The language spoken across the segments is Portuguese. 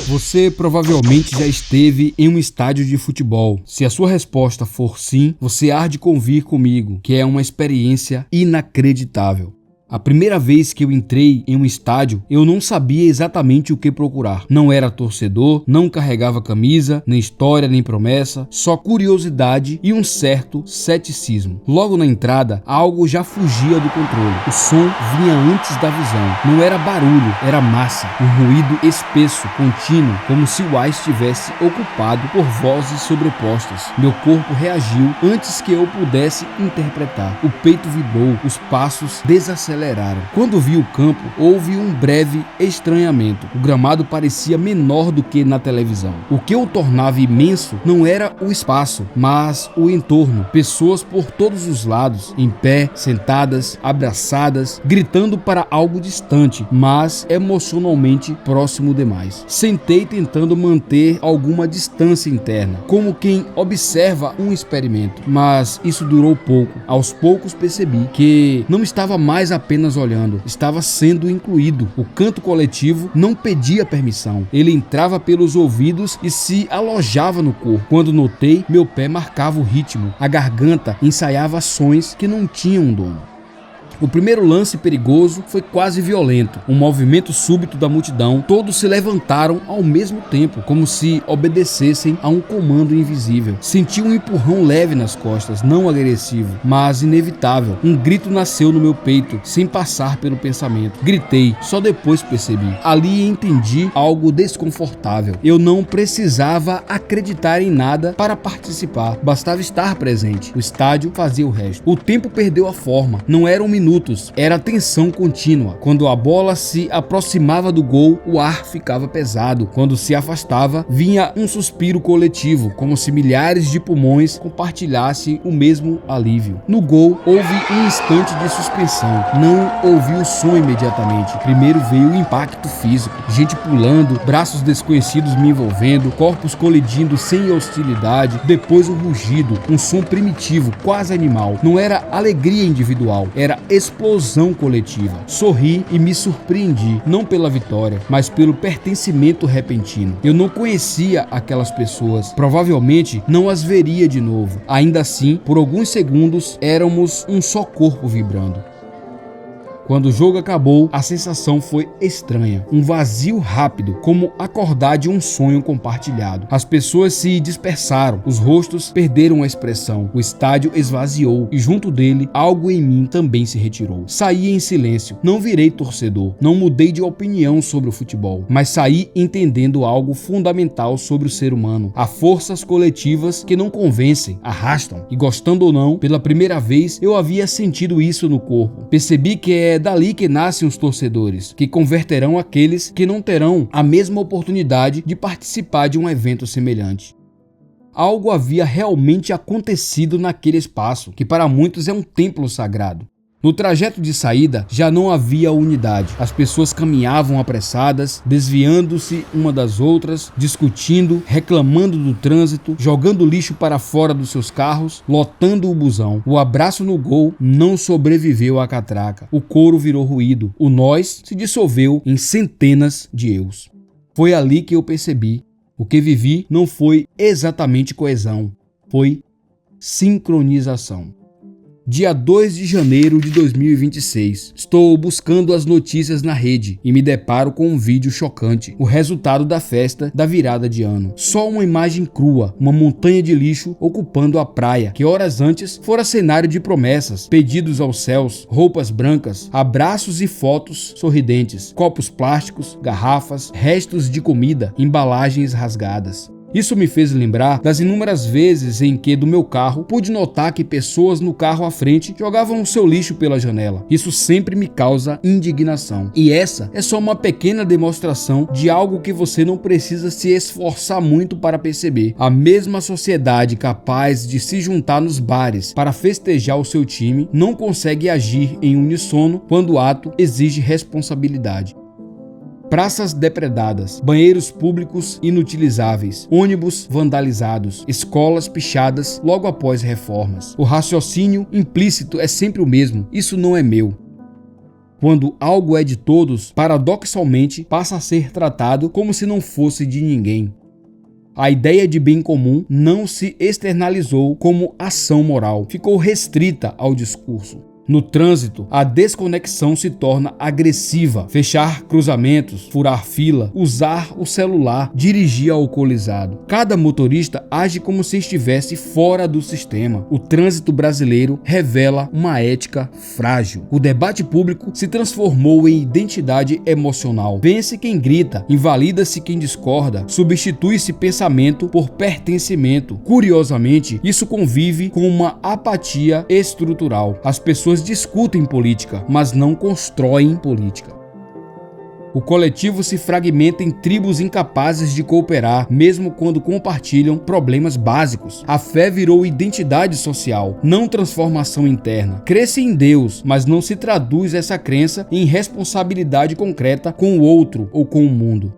Você provavelmente já esteve em um estádio de futebol. Se a sua resposta for sim, você há de convir comigo, que é uma experiência inacreditável. A primeira vez que eu entrei em um estádio, eu não sabia exatamente o que procurar. Não era torcedor, não carregava camisa, nem história, nem promessa, só curiosidade e um certo ceticismo. Logo na entrada, algo já fugia do controle. O som vinha antes da visão. Não era barulho, era massa. Um ruído espesso, contínuo, como se o ar estivesse ocupado por vozes sobrepostas. Meu corpo reagiu antes que eu pudesse interpretar. O peito vibrou, os passos desaceleraram. Quando vi o campo, houve um breve estranhamento. O gramado parecia menor do que na televisão. O que o tornava imenso não era o espaço, mas o entorno. Pessoas por todos os lados, em pé, sentadas, abraçadas, gritando para algo distante, mas emocionalmente próximo demais. Sentei tentando manter alguma distância interna, como quem observa um experimento, mas isso durou pouco. Aos poucos percebi que não estava mais apenas olhando, estava sendo incluído. O canto coletivo não pedia permissão. Ele entrava pelos ouvidos e se alojava no corpo. Quando notei, meu pé marcava o ritmo. A garganta ensaiava ações que não tinham dono. O primeiro lance perigoso foi quase violento. Um movimento súbito da multidão, todos se levantaram ao mesmo tempo, como se obedecessem a um comando invisível. Senti um empurrão leve nas costas, não agressivo, mas inevitável. Um grito nasceu no meu peito, sem passar pelo pensamento. Gritei, só depois percebi. Ali entendi algo desconfortável. Eu não precisava acreditar em nada para participar, bastava estar presente. O estádio fazia o resto. O tempo perdeu a forma, não era um minutos, era tensão contínua. Quando a bola se aproximava do gol, o ar ficava pesado. Quando se afastava, vinha um suspiro coletivo, como se milhares de pulmões compartilhassem o mesmo alívio. No gol, houve um instante de suspensão. Não ouvi o som imediatamente. Primeiro veio o impacto físico. Gente pulando, braços desconhecidos me envolvendo, corpos colidindo sem hostilidade. Depois o rugido, um som primitivo, quase animal. Não era alegria individual, era explosão coletiva. Sorri e me surpreendi, não pela vitória, mas pelo pertencimento repentino. Eu não conhecia aquelas pessoas, provavelmente não as veria de novo. Ainda assim, por alguns segundos, éramos um só corpo vibrando. Quando o jogo acabou, a sensação foi estranha. Um vazio rápido, como acordar de um sonho compartilhado. As pessoas se dispersaram, os rostos perderam a expressão, o estádio esvaziou e junto dele, algo em mim também se retirou. Saí em silêncio, não virei torcedor, não mudei de opinião sobre o futebol, mas saí entendendo algo fundamental sobre o ser humano. Há forças coletivas que não convencem, arrastam, e gostando ou não, pela primeira vez eu havia sentido isso no corpo. Percebi que é dali que nascem os torcedores, que converterão aqueles que não terão a mesma oportunidade de participar de um evento semelhante. Algo havia realmente acontecido naquele espaço, que para muitos é um templo sagrado. No trajeto de saída, já não havia unidade. As pessoas caminhavam apressadas, desviando-se uma das outras, discutindo, reclamando do trânsito, jogando lixo para fora dos seus carros, lotando o busão. O abraço no gol não sobreviveu à catraca. O coro virou ruído. O nós se dissolveu em centenas de eus. Foi ali que eu percebi. O que vivi não foi exatamente coesão, foi sincronização. Dia 2 de janeiro de 2026. Estou buscando as notícias na rede e me deparo com um vídeo chocante. O resultado da festa da virada de ano. Só uma imagem crua, uma montanha de lixo ocupando a praia, que horas antes fora cenário de promessas, pedidos aos céus, roupas brancas, abraços e fotos sorridentes, copos plásticos, garrafas, restos de comida, embalagens rasgadas. Isso me fez lembrar das inúmeras vezes em que do meu carro pude notar que pessoas no carro à frente jogavam o seu lixo pela janela. Isso sempre me causa indignação. E essa é só uma pequena demonstração de algo que você não precisa se esforçar muito para perceber. A mesma sociedade capaz de se juntar nos bares para festejar o seu time não consegue agir em uníssono quando o ato exige responsabilidade. Praças depredadas, banheiros públicos inutilizáveis, ônibus vandalizados, escolas pichadas logo após reformas. O raciocínio implícito é sempre o mesmo: isso não é meu. Quando algo é de todos, paradoxalmente passa a ser tratado como se não fosse de ninguém. A ideia de bem comum não se externalizou como ação moral, ficou restrita ao discurso. No trânsito, a desconexão se torna agressiva. Fechar cruzamentos, furar fila, usar o celular, dirigir alcoolizado. Cada motorista age como se estivesse fora do sistema. O trânsito brasileiro revela uma ética frágil. O debate público se transformou em identidade emocional. Vence quem grita, invalida-se quem discorda, substitui-se pensamento por pertencimento. Curiosamente, isso convive com uma apatia estrutural. As pessoas discutem política, mas não constroem política. O coletivo se fragmenta em tribos incapazes de cooperar, mesmo quando compartilham problemas básicos. A fé virou identidade social, não transformação interna. Cresce em Deus, mas não se traduz essa crença em responsabilidade concreta com o outro ou com o mundo.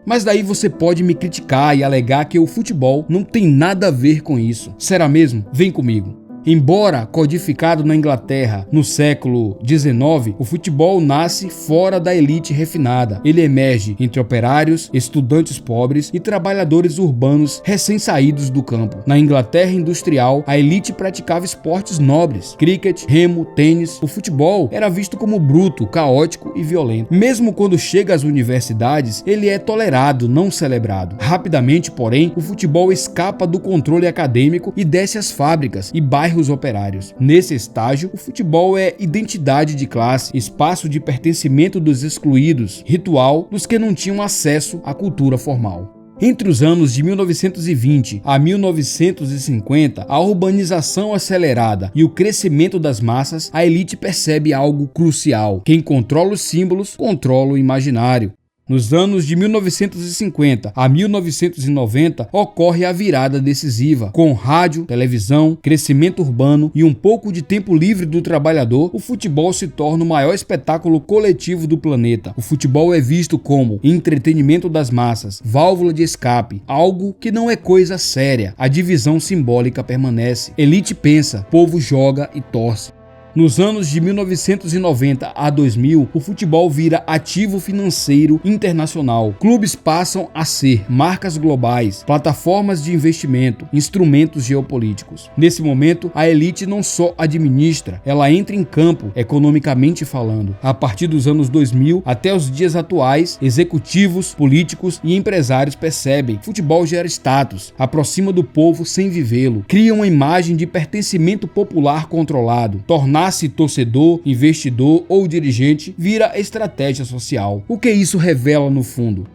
Mas daí você pode me criticar e alegar que o futebol não tem nada a ver com isso. Será mesmo? Vem comigo. Embora codificado na Inglaterra no século XIX, o futebol nasce fora da elite refinada. Ele emerge entre operários, estudantes pobres e trabalhadores urbanos recém-saídos do campo. Na Inglaterra industrial, a elite praticava esportes nobres, cricket, remo, tênis. O futebol era visto como bruto, caótico e violento. Mesmo quando chega às universidades, ele é tolerado, não celebrado. Rapidamente, porém, o futebol escapa do controle acadêmico e desce às fábricas e bairros operários. Nesse estágio, o futebol é identidade de classe, espaço de pertencimento dos excluídos, ritual dos que não tinham acesso à cultura formal. Entre os anos de 1920 a 1950, a urbanização acelerada e o crescimento das massas, a elite percebe algo crucial. Quem controla os símbolos, controla o imaginário. Nos anos de 1950 a 1990, ocorre a virada decisiva. Com rádio, televisão, crescimento urbano e um pouco de tempo livre do trabalhador, o futebol se torna o maior espetáculo coletivo do planeta. O futebol é visto como entretenimento das massas, válvula de escape, algo que não é coisa séria. A divisão simbólica permanece. Elite pensa, povo joga e torce. Nos anos de 1990 a 2000, o futebol vira ativo financeiro internacional. Clubes passam a ser marcas globais, plataformas de investimento, instrumentos geopolíticos. Nesse momento, a elite não só administra, ela entra em campo, economicamente falando. A partir dos anos 2000 até os dias atuais, executivos, políticos e empresários percebem: futebol gera status, aproxima do povo sem vivê-lo, cria uma imagem de pertencimento popular controlado, tornar-se torcedor, investidor ou dirigente vira estratégia social. O que isso revela no fundo?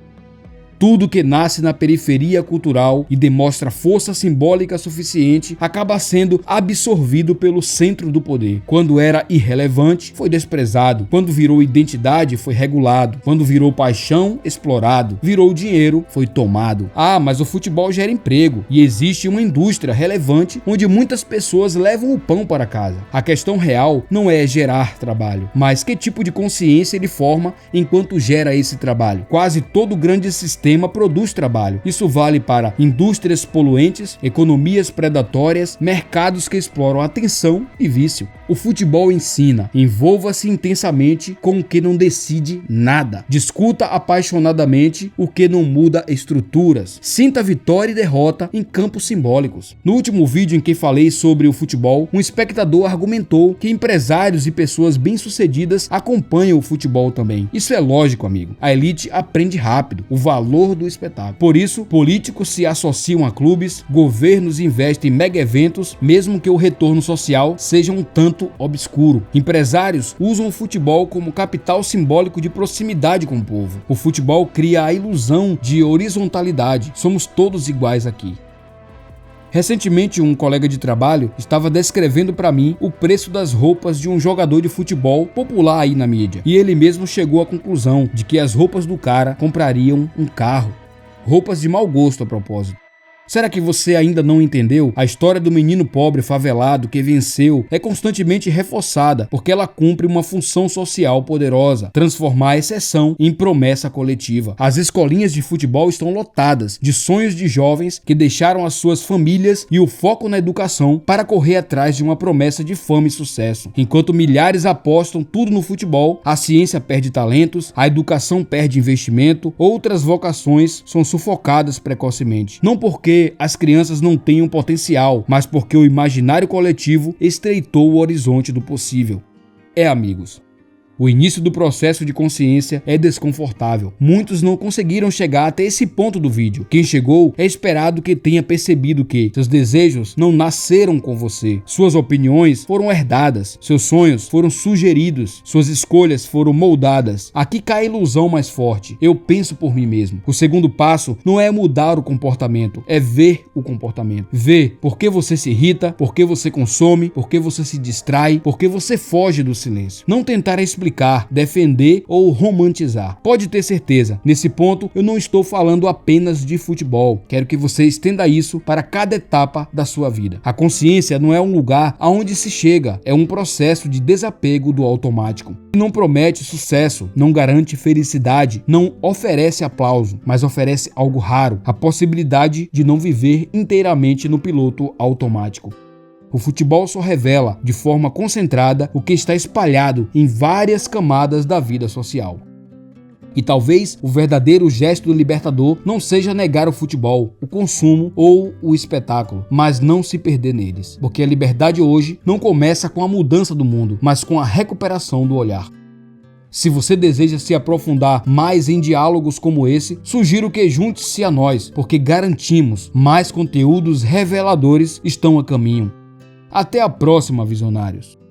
Tudo que nasce na periferia cultural e demonstra força simbólica suficiente acaba sendo absorvido pelo centro do poder. Quando era irrelevante, foi desprezado. Quando virou identidade, foi regulado. Quando virou paixão, explorado. Virou dinheiro, foi tomado. Ah, mas o futebol gera emprego e existe uma indústria relevante onde muitas pessoas levam o pão para casa. A questão real não é gerar trabalho, mas que tipo de consciência ele forma enquanto gera esse trabalho. Quase todo grande sistema produz trabalho. Isso vale para indústrias poluentes, economias predatórias, mercados que exploram atenção e vício. O futebol ensina: envolva-se intensamente com o que não decide nada. Discuta apaixonadamente o que não muda estruturas. Sinta vitória e derrota em campos simbólicos. No último vídeo em que falei sobre o futebol, um espectador argumentou que empresários e pessoas bem-sucedidas acompanham o futebol também. Isso é lógico, amigo. A elite aprende rápido o valor do espetáculo. Por isso, políticos se associam a clubes, governos investem em mega eventos, mesmo que o retorno social seja um tanto obscuro. Empresários usam o futebol como capital simbólico de proximidade com o povo. O futebol cria a ilusão de horizontalidade. Somos todos iguais aqui. Recentemente, um colega de trabalho estava descrevendo para mim o preço das roupas de um jogador de futebol popular aí na mídia. E ele mesmo chegou à conclusão de que as roupas do cara comprariam um carro. Roupas de mau gosto, a propósito. Será que você ainda não entendeu? A história do menino pobre favelado que venceu é constantemente reforçada porque ela cumpre uma função social poderosa: transformar a exceção em promessa coletiva. As escolinhas de futebol estão lotadas de sonhos de jovens que deixaram as suas famílias e o foco na educação para correr atrás de uma promessa de fama e sucesso. Enquanto milhares apostam tudo no futebol, a ciência perde talentos, a educação perde investimento, outras vocações são sufocadas precocemente. Não porque as crianças não tenham potencial, mas porque o imaginário coletivo estreitou o horizonte do possível. Amigos, o início do processo de consciência é desconfortável. Muitos não conseguiram chegar até esse ponto do vídeo. Quem chegou é esperado que tenha percebido que seus desejos não nasceram com você. Suas opiniões foram herdadas, seus sonhos foram sugeridos, suas escolhas foram moldadas. Aqui cai a ilusão mais forte: eu penso por mim mesmo. O segundo passo não é mudar o comportamento, é ver o comportamento. Ver por que você se irrita, por que você consome, por que você se distrai, por que você foge do silêncio. Não tentar explicar, defender ou romantizar. Pode ter certeza, nesse ponto eu não estou falando apenas de futebol. Quero que você estenda isso para cada etapa da sua vida. A consciência não é um lugar aonde se chega, é um processo de desapego do automático. Não promete sucesso, não garante felicidade, não oferece aplauso, mas oferece algo raro: a possibilidade de não viver inteiramente no piloto automático. O futebol só revela, de forma concentrada, o que está espalhado em várias camadas da vida social. E talvez o verdadeiro gesto do libertador não seja negar o futebol, o consumo ou o espetáculo, mas não se perder neles. Porque a liberdade hoje não começa com a mudança do mundo, mas com a recuperação do olhar. Se você deseja se aprofundar mais em diálogos como esse, sugiro que junte-se a nós, porque garantimos mais conteúdos reveladores estão a caminho. Até a próxima, visionários!